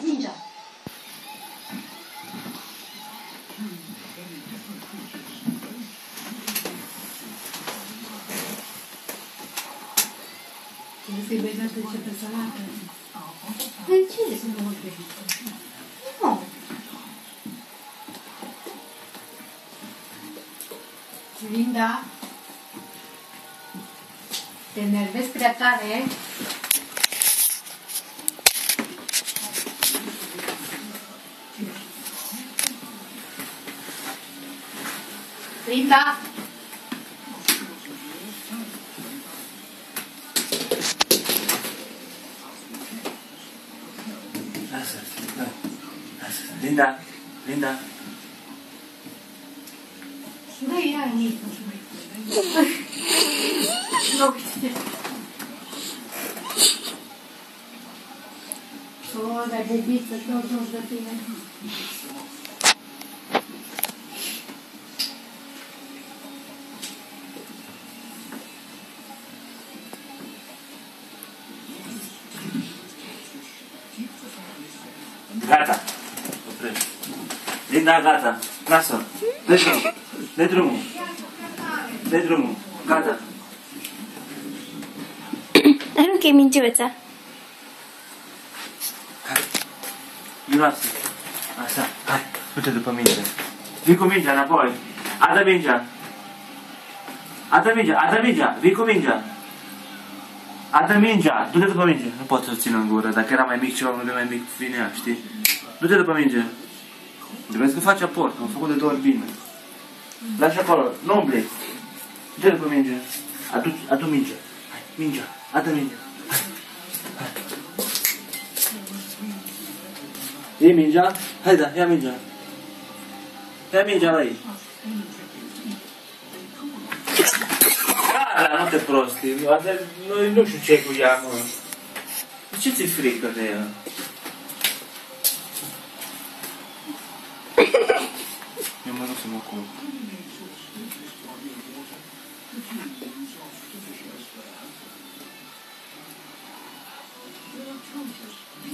Mingea. Trebuie să-i băi de ce pe salată. Păi ce să nu mă crezi? Nu. Linda, te enervezi prea tare. Linda! Linda, Linda. Nu ia nici. Nu uite. O, dar de biță, tot nu de tine. Gata. Oprește. Linda, gata. Lasă. Dă drumul. Dă drumul. Dă drumul. Gata. Aruncă-i mingeuța. Hai. Eu lasă. Așa. Hai. Du-te după minge. Vii cu mingea înapoi. Adă mingea. Adă mingea. Adă mingea. Vii cu mingea. Adă mingea. Du-te după minge. Nu pot să-l țin în gură. Dacă era mai mic ceva, unul de mai mic vinea, știi? Du-te după minge. Vezi că faci aport. Am făcut de 2 ori bine. Lași acolo. Nu umbli. Du-te după minge. Adu mingea. Hai. Mingea. Adă mingea. Hai. Hai. E mingea? Hai da, ia mingea. Ia mingea la ei. Gata, nu te prosti. Noi nu știu ce cu ea, mă. De ce ți-e frică de ea? Eu mă nu să mă culp.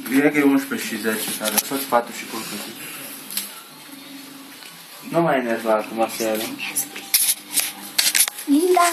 Cred că e 11 și 10, care fă-ți patul și culcă-te. Nu mai enerva acum seara. Linda!